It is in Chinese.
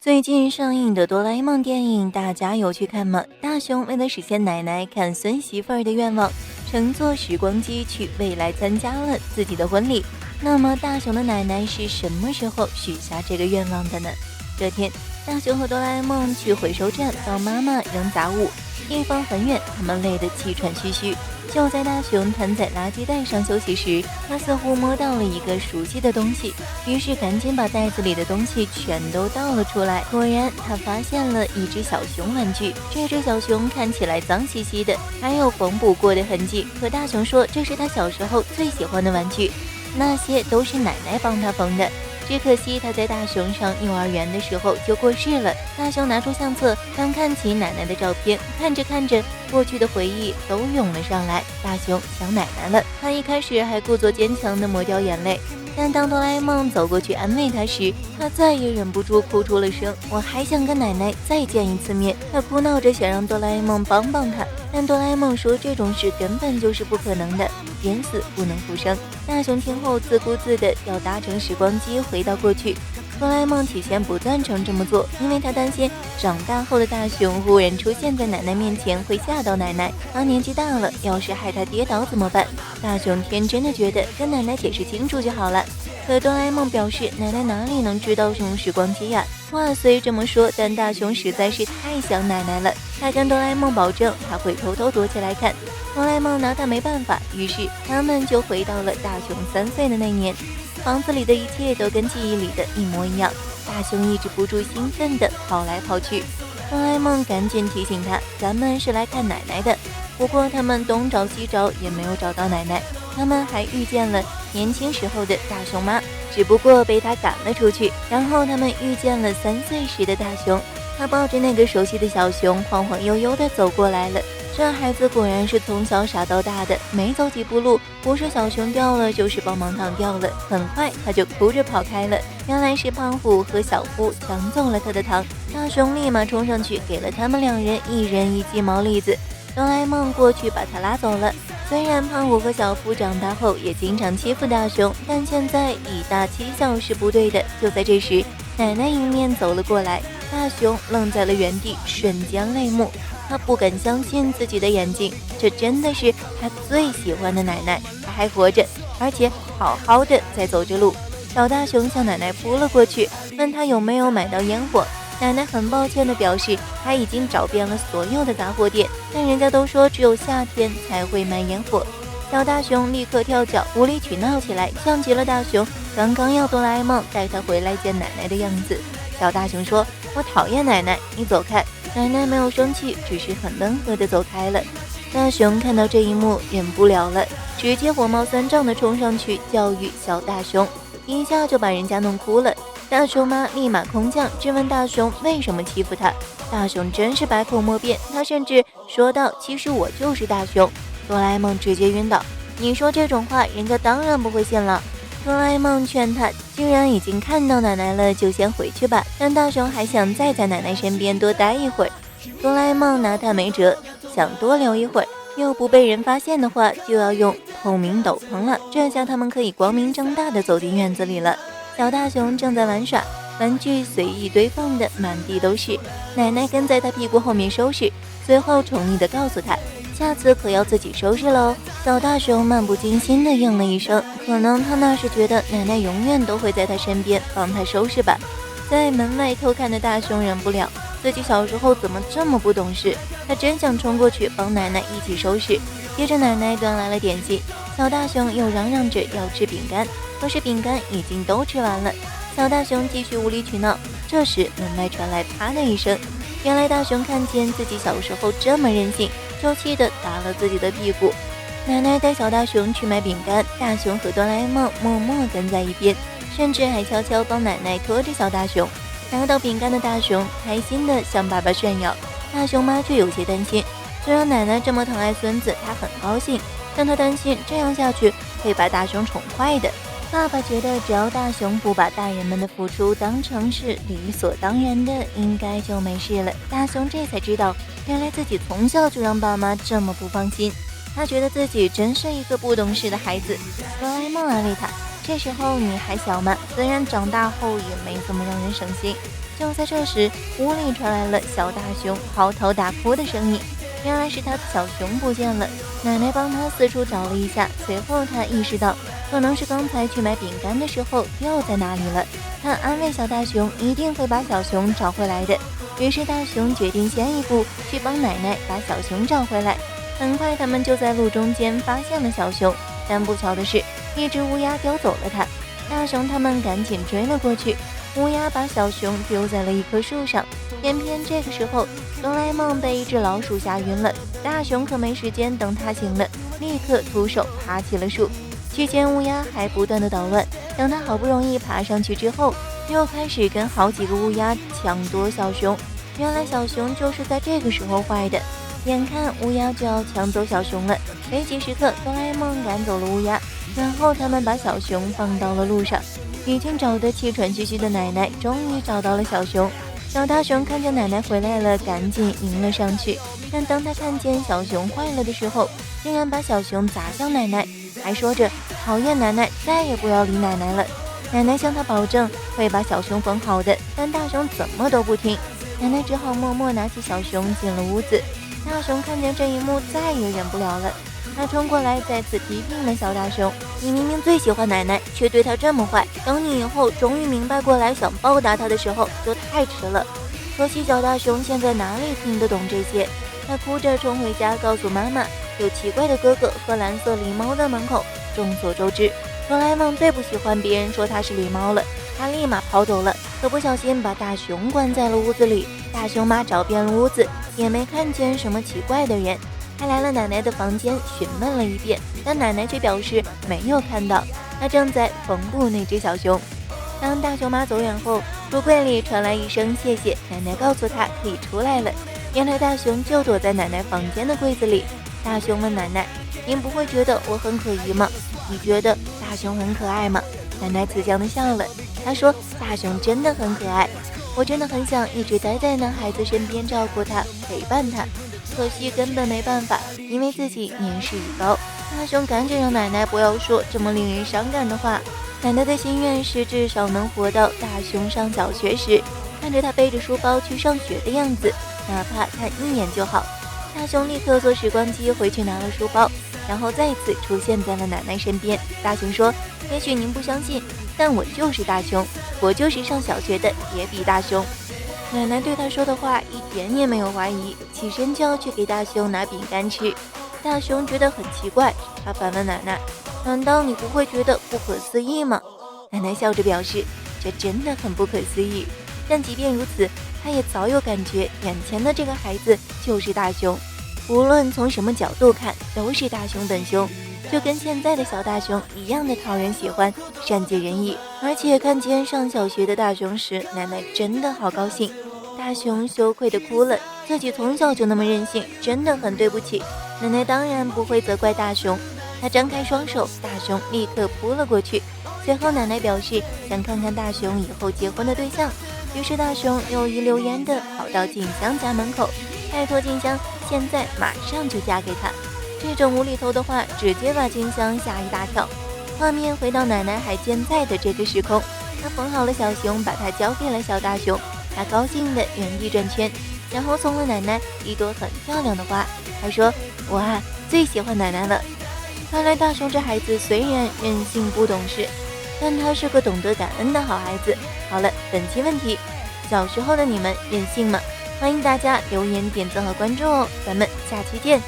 最近上映的哆啦 A 梦电影，大家有去看吗？大雄为了实现奶奶看孙媳妇儿的愿望，乘坐时光机去未来参加了自己的婚礼。那么大雄的奶奶是什么时候许下这个愿望的呢？这天，大雄和哆啦 A 梦去回收站帮妈妈扔杂物，地方很远，他们累得气喘吁吁。就在大雄瘫在垃圾袋上休息时，他似乎摸到了一个熟悉的东西，于是赶紧把袋子里的东西全都倒了出来。果然，他发现了一只小熊玩具。这只小熊看起来脏兮兮的，还有缝补过的痕迹。可大雄说这是他小时候最喜欢的玩具，那些都是奶奶帮他缝的。只可惜他在大雄上幼儿园的时候就过世了。大雄拿出相册，翻看起奶奶的照片，看着看着，过去的回忆都涌了上来。大雄想奶奶了，他一开始还故作坚强地抹掉眼泪，但当哆啦 A 梦走过去安慰他时，他再也忍不住哭出了声。我还想跟奶奶再见一次面。他哭闹着想让哆啦 A 梦帮帮他，但哆啦 A 梦说这种事根本就是不可能的，冤死不能复生。大雄听后自顾自地要搭乘时光机回到过去。哆啦 A 梦起先不赞成这么做，因为他担心长大后的大雄忽然出现在奶奶面前会吓到奶奶，他年纪大了，要是害他跌倒怎么办？大雄天真的觉得跟奶奶解释清楚就好了。可哆啦 A 梦表示奶奶哪里能知道什么时光机呀？话虽这么说，但大雄实在是太想奶奶了。他跟哆啦 A 梦保证他会偷偷躲起来看，哆啦 A 梦拿他没办法，于是他们就回到了大雄3岁的那年。房子里的一切都跟记忆里的一模一样，大雄抑制不住兴奋地跑来跑去。哆啦 A 梦赶紧提醒他，咱们是来看奶奶的。不过他们东找西找也没有找到奶奶，他们还遇见了年轻时候的大雄妈，只不过被他赶了出去。然后他们遇见了3岁时的大雄，他抱着那个熟悉的小熊晃晃悠悠地走过来了。这孩子果然是从小傻到大的，没走几步路，不是小熊掉了，就是棒棒糖掉了。很快他就哭着跑开了，原来是胖虎和小夫抢走了他的糖。大雄立马冲上去，给了他们2人1人1记毛栗子。哆啦 A 梦过去把他拉走了。虽然胖虎和小夫长大后也经常欺负大雄，但现在以大欺小是不对的。就在这时，奶奶迎面走了过来，大雄愣在了原地，瞬间泪目。他不敢相信自己的眼睛，这真的是他最喜欢的奶奶，她还活着，而且好好的在走着路。小大雄向奶奶扑了过去，问他有没有买到烟火。奶奶很抱歉地表示，她已经找遍了所有的杂货店，但人家都说只有夏天才会卖烟火。小大雄立刻跳脚，无理取闹起来，像极了大雄刚刚要哆啦 A 梦带他回来见奶奶的样子。小大雄说，我讨厌奶奶，你走开。奶奶没有生气，只是很温和地走开了。大雄看到这一幕忍不了了，直接火冒三丈地冲上去教育小大雄，一下就把人家弄哭了。大雄妈立马空降，质问大雄为什么欺负他。大雄真是百口莫辩，他甚至说道，其实我就是大雄。哆啦 A 梦直接晕倒，你说这种话人家当然不会信了。哆啦 A 梦劝他，既然已经看到奶奶了，就先回去吧。但大雄还想再在奶奶身边多待一会儿。哆啦 A 梦拿他没辙，想多留一会儿，又不被人发现的话，就要用透明斗篷了。这下他们可以光明正大的走进院子里了。小大雄正在玩耍，玩具随意堆放的满地都是。奶奶跟在他屁股后面收拾，随后宠溺地告诉他，下次可要自己收拾喽。小大雄漫不经心地应了一声，可能他那是觉得奶奶永远都会在他身边帮他收拾吧。在门外偷看的大雄忍不了，自己小时候怎么这么不懂事，他真想冲过去帮奶奶一起收拾。接着奶奶端来了点心，小大雄又嚷嚷着要吃饼干，可是饼干已经都吃完了。小大雄继续无理取闹，这时门外传来啪的一声，原来大雄看见自己小时候这么任性，就气得打了自己的屁股。奶奶带小大雄去买饼干，大雄和哆啦 A 梦默默跟在一边，甚至还悄悄帮奶奶拖着小大雄。拿到饼干的大雄开心地向爸爸炫耀，大雄妈却有些担心。虽然奶奶这么疼爱孙子，她很高兴，但她担心这样下去会把大雄宠坏的。爸爸觉得只要大雄不把大人们的付出当成是理所当然的，应该就没事了。大雄这才知道，原来自己从小就让爸妈这么不放心。他觉得自己真是一个不懂事的孩子。哆啦 A 梦安慰他，这时候你还小嘛，虽然长大后也没怎么让人省心。就在这时，屋里传来了小大熊嚎啕大哭的声音。原来是他的小熊不见了。奶奶帮他四处找了一下，随后他意识到可能是刚才去买饼干的时候掉在哪里了。他安慰小大熊一定会把小熊找回来的。于是大熊决定先一步去帮奶奶把小熊找回来。很快他们就在路中间发现了小熊，但不巧的是，一只乌鸦叼走了它。大熊他们赶紧追了过去，乌鸦把小熊丢在了一棵树上。偏偏这个时候，哆啦 A 梦被一只老鼠吓晕了。大熊可没时间等他醒了，立刻徒手爬起了树。期间乌鸦还不断的捣乱，等他好不容易爬上去之后，又开始跟好几个乌鸦抢夺小熊。原来小熊就是在这个时候坏的。眼看乌鸦就要抢走小熊了，危急时刻哆啦 A 梦赶走了乌鸦，然后他们把小熊放到了路上。已经找得气喘吁吁的奶奶终于找到了小熊。小大熊看见奶奶回来了，赶紧迎了上去，但当他看见小熊坏了的时候，竟然把小熊砸向奶奶，还说着讨厌奶奶，再也不要理奶奶了。奶奶向他保证会把小熊缝好的，但大熊怎么都不听。奶奶只好默默拿起小熊进了屋子。大熊看见这一幕，再也忍不了了，他冲过来再次批评了小大熊：“你明明最喜欢奶奶，却对她这么坏，等你以后终于明白过来想报答她的时候，就太迟了。”可惜小大熊现在哪里听得懂这些，他哭着冲回家告诉妈妈，有奇怪的哥哥和蓝色狸猫在门口。众所周知，哆啦 A 梦最不喜欢别人说他是狸猫了，他立马跑走了，可不小心把大熊关在了屋子里。大熊妈找遍了屋子，也没看见什么奇怪的人，还来了奶奶的房间询问了一遍，但奶奶却表示没有看到，她正在缝补那只小熊。当大熊妈走远后，橱柜里传来一声谢谢，奶奶告诉她可以出来了。原来大熊就躲在奶奶房间的柜子里。大熊问奶奶：“您不会觉得我很可疑吗？你觉得大熊很可爱吗？”奶奶慈祥地笑了，她说：“大熊真的很可爱，我真的很想一直待在那孩子身边照顾他，陪伴他，可惜根本没办法，因为自己年事已高。”大熊赶紧让奶奶不要说这么令人伤感的话。奶奶的心愿是至少能活到大熊上小学时，看着他背着书包去上学的样子，哪怕看一眼就好。大熊立刻坐时光机回去拿了书包，然后再次出现在了奶奶身边。大熊说：“也许您不相信，但我就是大熊，我就是上小学的野比大熊。”奶奶对他说的话一点也没有怀疑，起身就要去给大熊拿饼干吃。大熊觉得很奇怪，他反问奶奶：“难道你不会觉得不可思议吗？”奶奶笑着表示：“这真的很不可思议。”但即便如此，他也早有感觉，眼前的这个孩子就是大熊，无论从什么角度看，都是大熊本熊，就跟现在的小大熊一样的讨人喜欢，善解人意。而且看见上小学的大熊时，奶奶真的好高兴。大熊羞愧地哭了，自己从小就那么任性，真的很对不起。奶奶当然不会责怪大熊，她张开双手，大熊立刻扑了过去。随后奶奶表示想看看大熊以后结婚的对象，于是大熊又一溜烟地跑到静香家门口，拜托静香现在马上就嫁给他。这种无厘头的话直接把静香吓一大跳。画面回到奶奶还健在的这个时空，她缝好了小熊，把它交给了小大熊，他高兴地原地转圈，然后送了奶奶一朵很漂亮的花。他说：“我啊最喜欢奶奶了。”看来大熊这孩子虽然任性不懂事，但他是个懂得感恩的好孩子。好了，本期问题：小时候的你们任性吗？欢迎大家留言、点赞和关注哦，咱们下期见。